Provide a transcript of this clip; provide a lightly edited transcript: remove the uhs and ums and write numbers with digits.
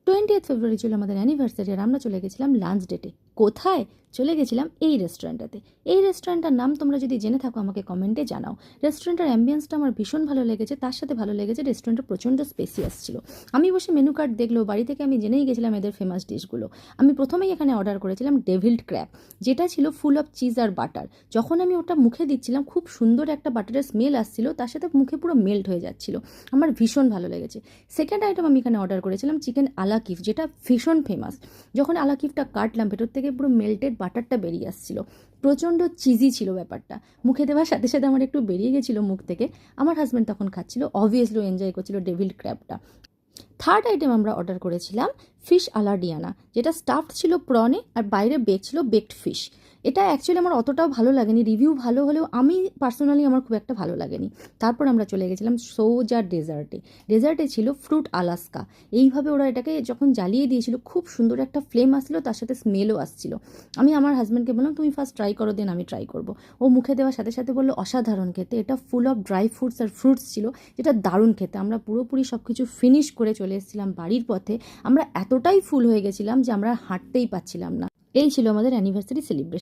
20th ফেব্রুয়ারি ছিল আমাদের anniversary, আর আমরা চলে গেছিলাম লাঞ্চ ডেটে। কোথায় চলে গেছিলাম? এই রেস্টুরেন্টটাতে। এই রেস্টুরেন্টটার নাম তোমরা যদি জেনে থাকো আমাকে কমেন্টে জানাও। রেস্টুরেন্টের অ্যাম্বিয়েন্সটা আমার ভীষণ ভালো লেগেছে, তার সাথে ভালো লেগেছে রেস্টুরেন্টটা প্রচণ্ড স্পেসিয়াস ছিল। আমি বসে মেনু কার্ড দেখলেও বাড়ি থেকে আমি জেনেই গেছিলাম এদের ফেমাস ডিশগুলো। আমি প্রথমেই এখানে অর্ডার করেছিলাম ডেভিলড ক্র্যাব, যেটা ছিল ফুল অফ চিজ আর বাটার। যখন আমি ওটা মুখে দিচ্ছিলাম খুব সুন্দর একটা বাটারের স্মেল আসছিল, তার সাথে মুখে পুরো মেল্ট হয়ে যাচ্ছিল। আমার ভীষণ ভালো লেগেছে। সেকেন্ড আইটেম আমি এখানে অর্ডার করেছিলাম চিকেন আলাকিফ, যেটা ভীষণ ফেমাস। যখন আলাকিফটা কাটলাম ভেতর থেকে পুরো মেল্টেড বাটারটা বেরিয়ে আসছিল, প্রচণ্ড চিজি ছিল ব্যাপারটা। মুখে দেওয়ার সাথে সাথে আমার একটু বেরিয়ে গেছিলো মুখ থেকে। আমার হাজব্যান্ড তখন খাচ্ছিল, অবভিয়াসলি এনজয় করছিল ডেভিল ক্র্যাবটা। থার্ড আইটেম আমরা অর্ডার করেছিলাম ফিশ আলাডিয়ানা, যেটা স্টাফড ছিল প্রনে আর বাইরে বেক ছিল বেকড ফিশ। এটা অ্যাকচুয়ালি আমার অতটাও ভালো লাগেনি, রিভিউ ভালো হলেও আমি পার্সোনালি আমার খুব একটা ভালো লাগেনি। তারপর আমরা চলে গেছিলাম সোজা ডেজার্টে। ডেজার্টে ছিল ফ্রুট আলাস্কা। এইভাবে ওরা এটাকে যখন জ্বালিয়ে দিয়েছিল খুব সুন্দর একটা ফ্লেম আসছিলো, তার সাথে স্মেলও আসছিল। আমি আমার হাজব্যান্ডকে বললাম তুমি ফার্স্ট ট্রাই করো, দেন আমি ট্রাই করবো। ও মুখে দেওয়ার সাথে সাথে বললো অসাধারণ খেতে। এটা ফুল অফ ড্রাই ফ্রুটস আর ফ্রুটস ছিল, যেটা দারুণ খেতে। আমরা পুরোপুরি সব কিছু ফিনিশ করে চলে এসেছিলাম বাড়ির পথে। আমরা এতটাই ফুল হয়ে গেছিলাম যে আমরা হাঁটতেই পাচ্ছিলাম না। এই ছিল আমাদের অ্যানিভার্সারি সেলিব্রেশন।